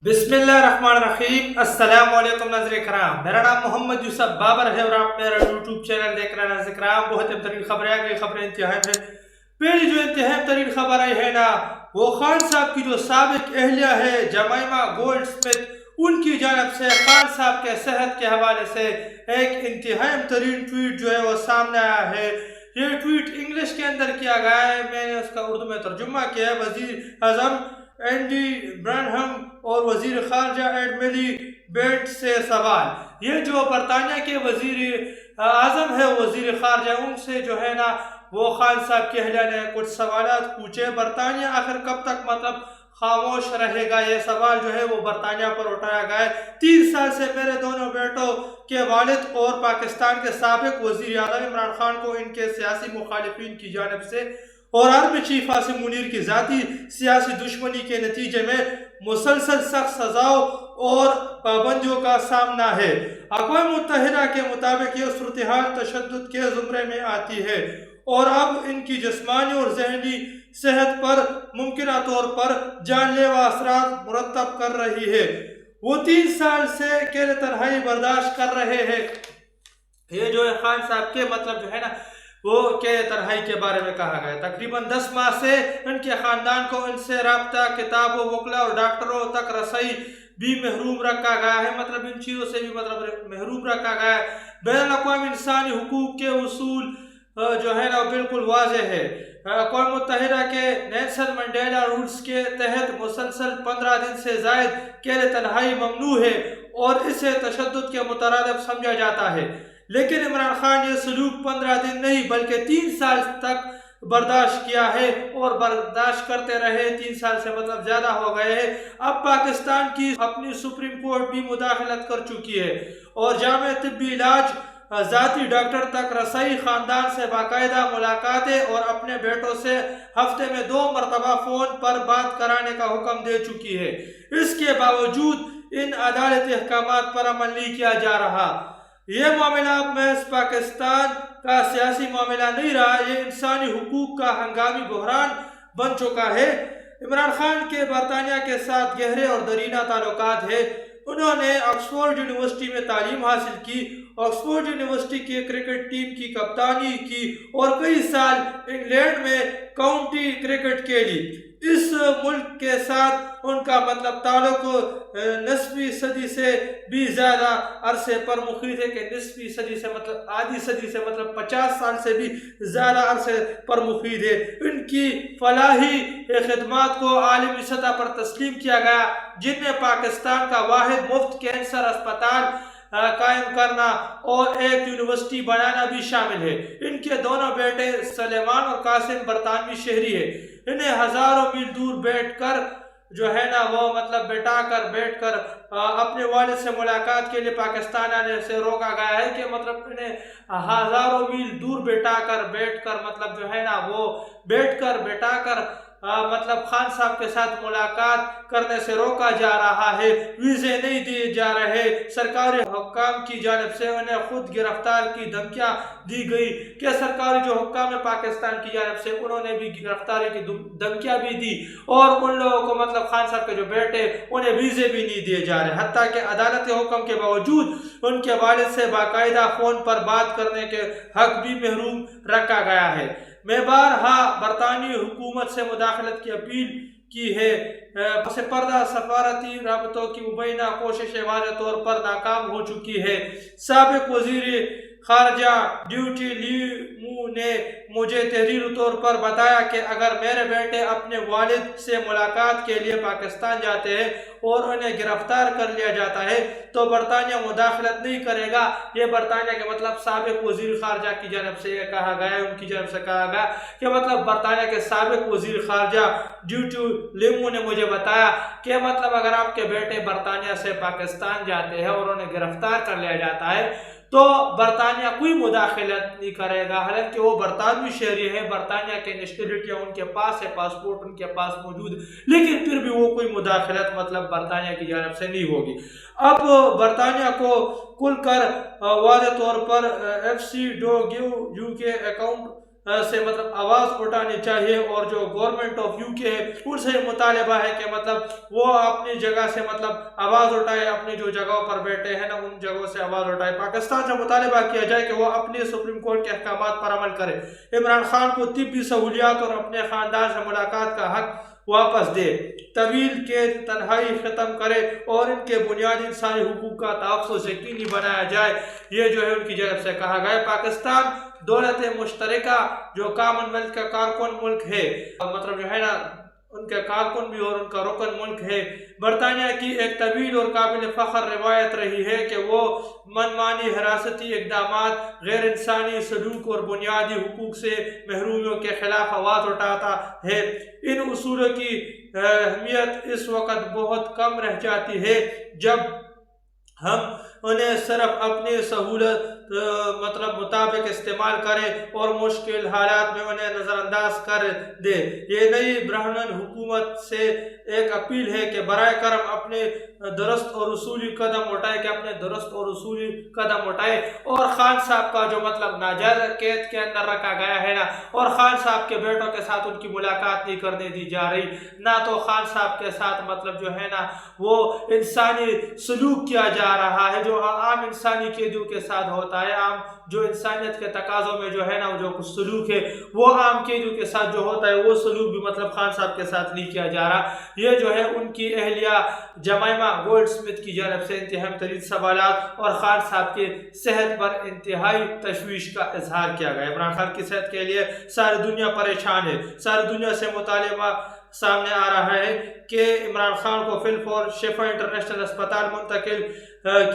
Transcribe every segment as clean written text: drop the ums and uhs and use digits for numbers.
بسم اللہ الرحمن الرحیم۔ السلام علیکم ناظرین کرام، میرا نام محمد یوسف بابر ہے اور آپ میرا یوٹیوب چینل دیکھ رہے ہیں۔ ناظرین کرام، بہت اہم ترین خبریں آ گئی، خبریں انتہائی ہیں۔ پہلی جو انتہائی ترین خبر آئی ہے نا، وہ خان صاحب کی جو سابق اہلیہ ہے جمائمہ گولڈ سمتھ، ان کی جانب سے خان صاحب کے صحت کے حوالے سے ایک انتہائی ترین ٹویٹ جو ہے وہ سامنے آیا ہے۔ یہ ٹویٹ انگلش کے اندر کیا گیا ہے، میں نے اس کا اردو میں ترجمہ کیا ہے۔ وزیر اعظم اینڈی برنہم اور وزیر خارجہ ایڈ ملی بیٹ سے سوال۔ یہ جو برطانیہ کے وزیر اعظم ہے، وزیر خارجہ، ان سے جو ہے نا وہ خان صاحب کی اہلیہ نے کچھ سوالات پوچھے۔ برطانیہ آخر کب تک مطلب خاموش رہے گا، یہ سوال جو ہے وہ برطانیہ پر اٹھایا گیا ہے۔ 3 سال سے میرے دونوں بیٹوں کے والد اور پاکستان کے سابق وزیر اعظم عمران خان کو ان کے سیاسی مخالفین کی جانب سے اور آرمی چیف عاصم منیر کی ذاتی سیاسی دشمنی کے نتیجے میں مسلسل سخت سزاؤں اور پابندیوں کا سامنا ہے۔ اقوام متحدہ کے مطابق یہ صورتحال تشدد کے زمرے میں آتی ہے اور اب ان کی جسمانی اور ذہنی صحت پر ممکنہ طور پر جان لیوا اثرات مرتب کر رہی ہے۔ وہ 3 سال سے اکیلے تنہائی برداشت کر رہے ہیں۔ یہ جو ہے خان صاحب کے مطلب جو ہے نا وہ کہ تنہائی کے بارے میں کہا گیا ہے۔ تقریباً 10 ماہ سے ان کے خاندان کو ان سے رابطہ، کتابوں، وکلا اور ڈاکٹروں تک رسائی بھی محروم رکھا گیا ہے۔ مطلب ان چیزوں سے بھی مطلب محروم رکھا گیا ہے۔ بین الاقوامی انسانی حقوق کے اصول جو ہے نا بالکل واضح ہے۔ اقوام متحدہ کے نیلسن منڈیلا رولز کے تحت مسلسل 15 دن سے زائد اکیلے تنہائی ممنوع ہے اور اسے تشدد کے مترادف سمجھا جاتا ہے۔ لیکن عمران خان یہ سلوک 15 دن نہیں بلکہ 3 سال تک برداشت کیا ہے اور برداشت کرتے رہے۔ 3 سال سے مطلب زیادہ ہو گئے ہیں۔ اب پاکستان کی اپنی سپریم کورٹ بھی مداخلت کر چکی ہے اور جامع طبی علاج، ذاتی ڈاکٹر تک رسائی، خاندان سے باقاعدہ ملاقاتیں اور اپنے بیٹوں سے ہفتے میں 2 مرتبہ فون پر بات کرانے کا حکم دے چکی ہے۔ اس کے باوجود ان عدالتی احکامات پر عمل نہیں کیا جا رہا۔ یہ معاملہ اب محض پاکستان کا سیاسی معاملہ نہیں رہا، یہ انسانی حقوق کا ہنگامی بحران بن چکا ہے۔ عمران خان کے برطانیہ کے ساتھ گہرے اور دیرینہ تعلقات ہیں۔ انہوں نے آکسفورڈ یونیورسٹی میں تعلیم حاصل کی، آکسفورڈ یونیورسٹی کی کرکٹ ٹیم کی کپتانی کی اور کئی سال انگلینڈ میں کاؤنٹی کرکٹ کھیلی۔ اس ملک کے ساتھ ان کا مطلب تعلق نصفی صدی سے بھی زیادہ عرصے پر مفید ہے کہ نصفی صدی سے مطلب آدھی صدی سے مطلب 50 سال سے بھی زیادہ عرصے پر مفید ہے۔ ان کی فلاحی خدمات کو عالمی سطح پر تسلیم کیا گیا، جن میں پاکستان کا واحد مفت کینسر اسپتال قائم کرنا اور ایک یونیورسٹی بنانا بھی شامل ہے۔ ان کے دونوں بیٹے سلیمان اور قاسم برطانوی شہری ہیں۔ انہیں ہزاروں میل دور بیٹھ کر جو ہے نا وہ مطلب بیٹھ کر اپنے والد سے ملاقات کے لیے پاکستان آنے سے روکا گیا ہے کہ مطلب انہیں ہزاروں میل دور بیٹھ کر مطلب جو ہے نا وہ بیٹھا کر مطلب خان صاحب کے ساتھ ملاقات کرنے سے روکا جا رہا ہے۔ ویزے نہیں دیے جا رہے۔ سرکاری حکام کی جانب سے انہیں خود گرفتار کی دھمکیاں دی گئی کہ سرکاری جو حکام ہے پاکستان کی جانب سے انہوں نے بھی گرفتاری کی دھمکیاں بھی دی اور ان لوگوں کو مطلب خان صاحب کے جو بیٹے انہیں ویزے بھی نہیں دیے جا رہے، حتیٰ کہ عدالتی حکم کے باوجود ان کے والد سے باقاعدہ فون پر بات کرنے کے حق بھی محروم رکھا گیا ہے۔ میں بارہا برطانوی حکومت سے مداخلت کی اپیل کی ہے۔ پس پردہ سفارتی رابطوں کی مبینہ کوششیں واضح طور پر ناکام ہو چکی ہے۔ سابق وزیر خارجہ ڈیوٹی لیمو نے مجھے تحریری طور پر بتایا کہ اگر میرے بیٹے اپنے والد سے ملاقات کے لیے پاکستان جاتے ہیں اور انہیں گرفتار کر لیا جاتا ہے تو برطانیہ مداخلت نہیں کرے گا۔ یہ برطانیہ کے مطلب سابق وزیر خارجہ کی جانب سے یہ کہا گیا ہے، ان کی جانب سے کہا گیا کہ مطلب برطانیہ کے سابق وزیر خارجہ ڈیوٹی لیمو نے مجھے بتایا کہ مطلب اگر آپ کے بیٹے برطانیہ سے پاکستان جاتے ہیں اور انہیں گرفتار کر لیا جاتا ہے تو برطانیہ کوئی مداخلت نہیں کرے گا، حالانکہ وہ برطانوی شہری ہے، برطانیہ کے نیشنلٹی ان کے پاس ہے، پاسپورٹ ان کے پاس موجود، لیکن پھر بھی وہ کوئی مداخلت مطلب برطانیہ کی جانب سے نہیں ہوگی۔ اب برطانیہ کو کھل کر واضح طور پر FC.gov UK اکاؤنٹ سے مطلب آواز اٹھانی چاہیے، اور جو گورنمنٹ آف یو کے ہے ان سے مطالبہ ہے کہ مطلب وہ اپنی جگہ سے مطلب آواز اٹھائے، اپنی جو جگہوں پر بیٹھے ہیں نا ان جگہوں سے آواز اٹھائے۔ پاکستان سے مطالبہ کیا جائے کہ وہ اپنے سپریم کورٹ کے احکامات پر عمل کرے، عمران خان کو طبی سہولیات اور اپنے خاندان سے ملاقات کا حق واپس دے، طویل قید تنہائی ختم کرے اور ان کے بنیادی انسانی حقوق کا تحفظ یقینی بنایا جائے، یہ جو ہے ان کی جانب سے کہا گیا ہے۔ پاکستان دولت مشترکہ جو کامن ویلتھ کا کارکن ملک ہے، مطلب جو ہے نا ان کے کارکن بھی اور ان کا رکن ملک ہے، برطانیہ کی ایک طویل اور قابل فخر روایت رہی ہے کہ وہ منمانی حراستی اقدامات، غیر انسانی سلوک اور بنیادی حقوق سے محرومیوں کے خلاف آواز اٹھاتا ہے۔ ان اصولوں کی اہمیت اس وقت بہت کم رہ جاتی ہے جب ہم انہیں صرف اپنی سہولت مطلب مطابق استعمال کریں اور مشکل حالات میں انہیں نظر انداز کر دیں۔ یہ نئی برہمن حکومت سے ایک اپیل ہے کہ برائے کرم اپنے درست اور اصولی قدم اٹھائے اور خان صاحب کا جو مطلب ناجائز قید کے اندر رکھا گیا ہے نا، اور خان صاحب کے بیٹوں کے ساتھ ان کی ملاقات نہیں کرنے دی جا رہی، نہ تو خان صاحب کے ساتھ مطلب جو ہے نا وہ انسانی سلوک کیا جا رہا ہے جو عام انسانی قیدیوں کے ساتھ ہوتا ہے، عام جو انسانیت کے تقاضوں میں جو ہے نا جو کچھ سلوک ہے وہ عام قیدیوں کے ساتھ جو ہوتا ہے وہ سلوک بھی مطلب خان صاحب کے ساتھ نہیں کیا جا رہا۔ یہ جو ہے ان کی اہلیہ جمائمہ گولڈ سمتھ کی جانب سے انتہائی ترین سوالات اور خان صاحب کی صحت پر انتہائی تشویش کا اظہار کیا گیا۔ عمران خان کی صحت کے لیے ساری دنیا پریشان ہے، ساری دنیا سے مطالبہ سامنے آ رہا ہے کہ عمران خان کو فی الفور شفا انٹرنیشنل اسپتال منتقل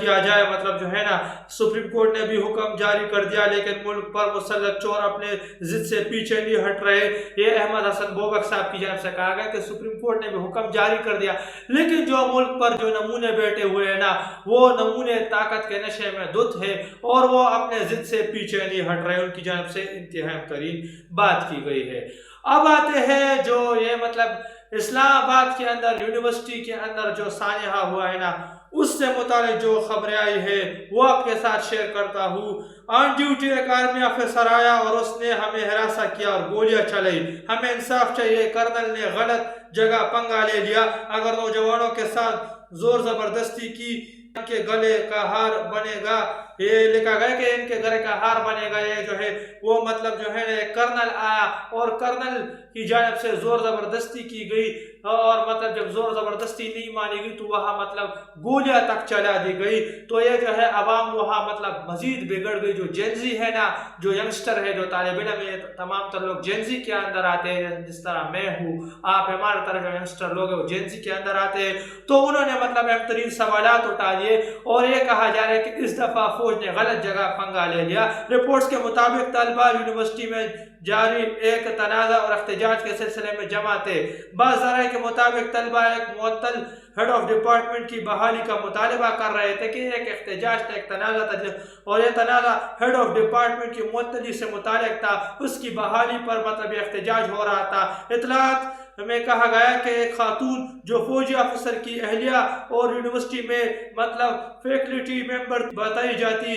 کیا جائے، مطلب جو ہے نا سپریم کورٹ نے بھی حکم جاری کر دیا لیکن ملک پر مسلط چور اپنے ضد سے پیچھے نہیں ہٹ رہے۔ یہ احمد حسن بوبک صاحب کی جانب سے کہا گیا کہ سپریم کورٹ نے بھی حکم جاری کر دیا لیکن جو ملک پر جو نمونے بیٹھے ہوئے ہیں نا وہ نمونے طاقت کے نشے میں دھت ہے اور وہ اپنے ضد سے پیچھے نہیں ہٹ رہے، ان کی جانب سے انتہائی ترین بات کی گئی ہے۔ اب آتے ہیں جو یہ مطلب اسلام آباد کے اندر یونیورسٹی کے اندر جو سانحہ ہوا ہے نا اس سے متعلق جو خبریں آئی ہے وہ آپ کے ساتھ شیئر کرتا ہوں۔ آن ڈیوٹی ایک آرمی آفیسر آیا اور اس نے ہمیں ہراساں کیا اور گولیاں چلائی، ہمیں انصاف چاہیے، کرنل نے غلط جگہ پنگا لے لیا، اگر نوجوانوں کے ساتھ زور زبردستی کی ان کے گلے کا ہار بنے گا، یہ لکھا گیا کہ ان کے گلے کا ہار بنے گا، یہ جو ہے وہ مطلب جو ہے ایک کرنل آیا اور کرنل کی جانب سے زور زبردستی کی گئی اور مطلب جب زور زبردستی نہیں مانی گئی تو وہاں مطلب گولیاں تک چلا دی گئی، تو یہ جو ہے عوام وہاں مطلب مزید بگڑ گئی۔ جو جینزی ہے نا، جو ینگسٹر ہے، جو طالب علم ہے، تمام تر لوگ جینزی کے اندر آتے ہیں، جس طرح میں ہوں، آپ ہمارے طرح جو ینگسٹر لوگ ہیں وہ جینزی کے اندر آتے ہیں، تو انہوں نے مطلب اہم ترین سوالات اٹھا دیے اور یہ کہا جا رہا ہے کہ اس دفعہ فوج نے غلط جگہ پنگا لے لیا۔ رپورٹس کے مطابق طلبہ یونیورسٹی میں جاری ایک تنازع اور احتجاج کے سلسلے میں جمع تھے۔ بعض ذرائع کے مطابق طلبہ ایک معطل ہیڈ آف ڈپارٹمنٹ کی بحالی کا مطالبہ کر رہے تھے کہ ایک احتجاج تھا، ایک تنازع تھا اور یہ تنازع ہیڈ آف ڈپارٹمنٹ کی معطلی سے متعلق تھا، اس کی بحالی پر مطلب یہ احتجاج ہو رہا تھا۔ اطلاعات میں کہا گیا کہ ایک خاتون جو فوجی افسر کی اہلیہ اور یونیورسٹی میں مطلب فیکلٹی ممبر بتائی جاتی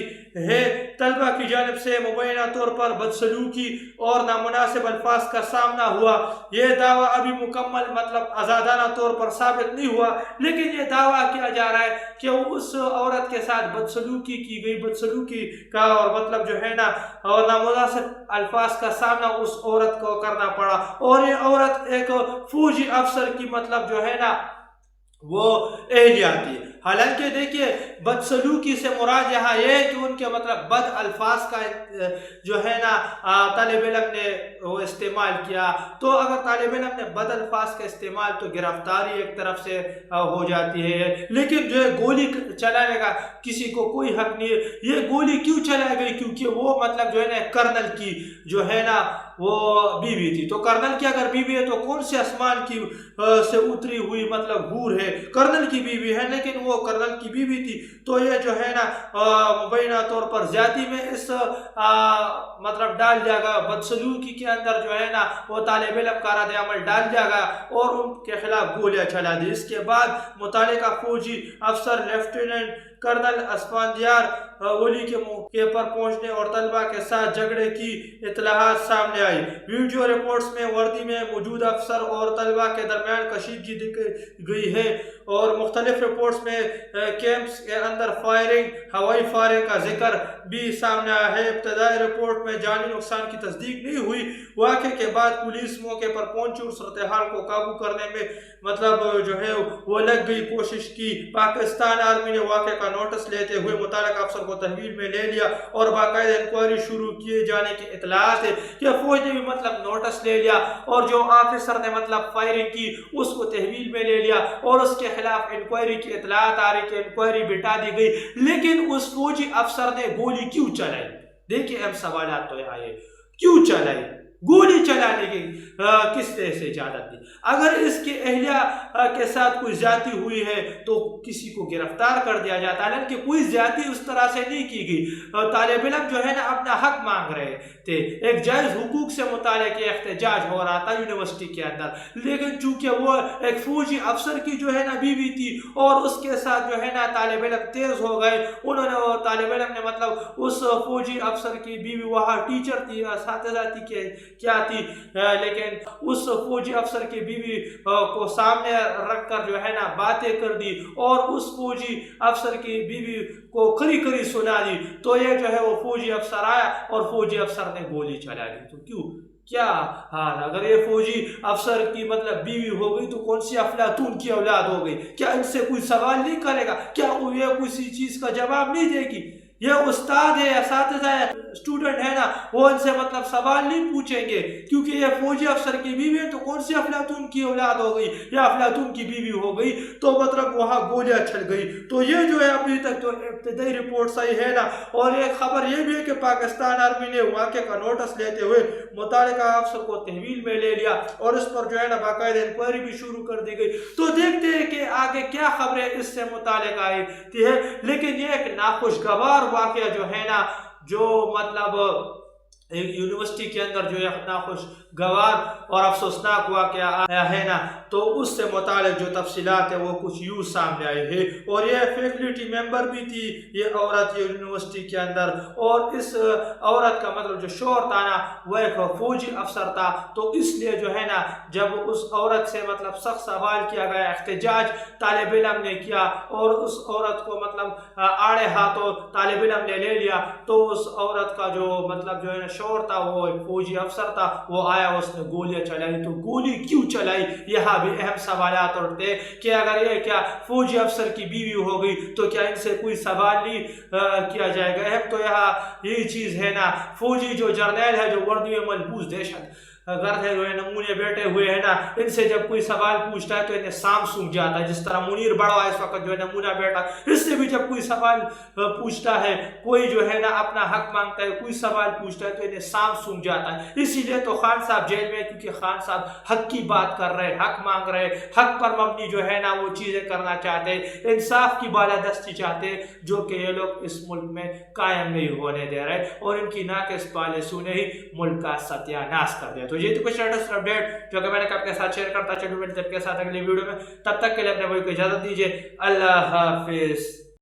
ہے، طلبہ کی جانب سے مبینہ طور پر بدسلوکی اور نامناسب الفاظ کا سامنا ہوا۔ یہ دعویٰ ابھی مکمل مطلب آزادانہ طور پر ثابت نہیں ہوا لیکن یہ دعویٰ کیا جا رہا ہے کہ اس عورت کے ساتھ بدسلوکی کی گئی، بدسلوکی کا اور مطلب جو ہے نا اور نامناسب الفاظ کا سامنا اس عورت کو کرنا پڑا اور یہ عورت ایک فوجی افسر کی مطلب جو ہے نا وہ اہلیہ تھی۔ حالانکہ دیکھیے بدسلوکی سے مراد یہاں یہ ہے کہ ان کے مطلب بد الفاظ کا جو ہے نا طالب علم نے وہ استعمال کیا، تو اگر طالب علم نے بد الفاظ کا استعمال تو گرفتاری ایک طرف سے ہو جاتی ہے، لیکن جو ہے گولی چلانے کا کسی کو کوئی حق نہیں ہے۔ یہ گولی کیوں چلائی گئی؟ کیونکہ وہ مطلب جو ہے نا کرنل کی جو ہے نا وہ بیوی تھی، تو کرنل کی اگر بیوی ہے تو کون سے آسمان کی سے اتری ہوئی مطلب حور ہے؟ کرنل کی بیوی ہے، لیکن وہ کرنل کی بیوی تھی، تو یہ جو ہے نا مبینہ طور پر زیادتی میں اس مطلب ڈال دیا گیا، بدسلوکی کے اندر جو ہے نا وہ طالب علم کا رد عمل ڈال دیا گیا اور ان کے خلاف گولیاں چلا دی۔ اس کے بعد متعلقہ فوجی افسر لیفٹیننٹ کرنل اسفندیار ولی کے موقع پر پہنچنے اور طلبہ کے ساتھ جھگڑے کی اطلاعات سامنے آئی۔ ویڈیو رپورٹس میں وردی میں موجود افسر اور طلبہ کے درمیان کشیدگی دیکھی گئی ہے اور مختلف رپورٹس میں کیمپس کے اندر فائرنگ، ہوائی فائرنگ کا ذکر بھی سامنے آیا ہے۔ ابتدائی رپورٹ میں جانی نقصان کی تصدیق نہیں ہوئی۔ واقعے کے بعد پولیس موقع پر پہنچی اور صورتحال کو قابو کرنے میں جو ہے وہ لگ گئی، کوشش کی۔ پاکستان آرمی نے واقعے کا نوٹس لیتے ہوئے متعلقہ افسر کو تحویل میں لے لیا اور باقاعدہ انکوائری شروع کیے جانے کی اطلاعات ہے کہ فوج نے بھی نوٹس لے لیا اور جو آفیسر نے فائرنگ کی اس کو تحویل میں لے لیا اور اس کے خلاف انکوائری کی اطلاعات آ رہی کہ انکوائری بٹا دی گئی، لیکن اس فوجی افسر نے گولی کیوں چلائی؟ دیکھیں اہم سوالات تو یہاں یہ کیوں چلائی، گولی چلانے کی کس طرح سے اجازت دی؟ اگر اس کے اہلیہ کے ساتھ کوئی زیادتی ہوئی ہے تو کسی کو گرفتار کر دیا جاتا ہے، حالانکہ کوئی زیادتی اس طرح سے نہیں کی گئی۔ طالب علم جو ہے نا اپنا حق مانگ رہے تھے، ایک جائز حقوق سے متعلق احتجاج ہو رہا تھا یونیورسٹی کے اندر، لیکن چونکہ وہ ایک فوجی افسر کی جو ہے نا بیوی تھی اور اس کے ساتھ جو ہے نا طالب علم تیز ہو گئے، انہوں نے طالب علم نے اس فوجی افسر کی بیوی وہاں ٹیچر تھی، اساتذہ تھی کیا تھی، لیکن اس فوجی افسر کی بیوی کو سامنے رکھ کر جو ہے نا باتیں کر دی اور اس فوجی افسر کی بیوی کو کھری کھری سنا دی، تو یہ جو ہے وہ فوجی افسر آیا اور فوجی افسر نے گولی چلا دی۔ تو کیوں؟ کیا حال؟ اگر یہ فوجی افسر کی بیوی ہو گئی تو کون سی افلاطون کی اولاد ہو گئی؟ کیا ان سے کوئی سوال نہیں کرے گا؟ کیا یہ کسی چیز کا جواب نہیں دے گی؟ یہ استاد ہے، اساتذہ ہے، اسٹوڈنٹ ہے نا، وہ ان سے سوال نہیں پوچھیں گے کیونکہ یہ فوجی افسر کی بیوی ہے تو کون سی افلاطون کی اولاد ہو گئی یا افلاطون کی بیوی ہو گئی، تو وہاں گولیاں چل گئی۔ تو یہ جو ہے ابھی تک تو ابتدائی رپورٹ صحیح ہے نا، اور ایک خبر یہ بھی ہے کہ پاکستان آرمی نے واقعے کا نوٹس لیتے ہوئے متعلقہ افسر کو تحویل میں لے لیا اور اس پر جو ہے نا باقاعدہ انکوائری بھی شروع کر دی گئی۔ تو دیکھتے ہیں کہ آگے کیا خبریں اس سے متعلق آئی ہے، لیکن یہ ایک ناخوشگوار واقعہ جو ہے نا، جو یونیورسٹی کے اندر جو ناخوشگوار اور افسوسناک واقعہ آیا ہے نا، تو اس سے متعلق جو تفصیلات ہیں وہ کچھ یوں سامنے آئے ہیں۔ اور یہ فیکلٹی ممبر بھی تھی یہ عورت یونیورسٹی کے اندر، اور اس عورت کا جو شوہر تھا نا وہ ایک فوجی افسر تھا، تو اس لیے جو ہے نا جب اس عورت سے سخت سوال کیا گیا، احتجاج طالب علم نے کیا اور اس عورت کو آڑے ہاتھوں طالب علم نے لے لیا، تو اس عورت کا جو جو ہے نا شوہر تھا، وہ ایک فوجی افسر تھا، وہ آیا اس نے گولیاں چلائی۔ تو گولی کیوں چلائی؟ یہاں بھی اہم سوالات اٹھتے کہ اگر یہ کیا فوجی افسر کی بیوی ہو گئی تو کیا ان سے کوئی سوال نہیں کیا جائے گا؟ اہم تو یہاں یہی چیز ہے نا، فوجی جو جرنیل ہے، جو وردی میں ملبوس دہشت گرد ہے، جو ہے نمونے بیٹھے ہوئے ہیں نا، ان سے جب کوئی سوال پوچھتا ہے تو انہیں سام سونگ جاتا ہے، جس طرح منیر بڑوا اس وقت جو ہے نمونہ بیٹھا، اس سے بھی جب کوئی سوال پوچھتا ہے، کوئی جو ہے نا اپنا حق مانگتا ہے، کوئی سوال پوچھتا ہے تو انہیں سام سونگ جاتا ہے۔ اسی لیے تو خان صاحب جیل میں، کیونکہ خان صاحب حق کی بات کر رہے، حق مانگ رہے، حق پر مبنی جو ہے نا وہ چیزیں کرنا چاہتے، انصاف کی بالادستی چاہتے، جو کہ یہ لوگ اس ملک میں قائم نہیں ہونے دے رہے، اور ان کی ناقص پالیسیوں نے ہی ملک کا ستیہ ناش کر دیا۔ تو یہ تو کچھ لیٹسٹ اپڈیٹ جو کہ میں نے آپ کے ساتھ شیئر کرتا چلوں، ملتے ہیں آپ کے ساتھ اگلی ویڈیو میں، تب تک کے لیے اپنے بھائی کو اجازت دیجیے، اللہ حافظ۔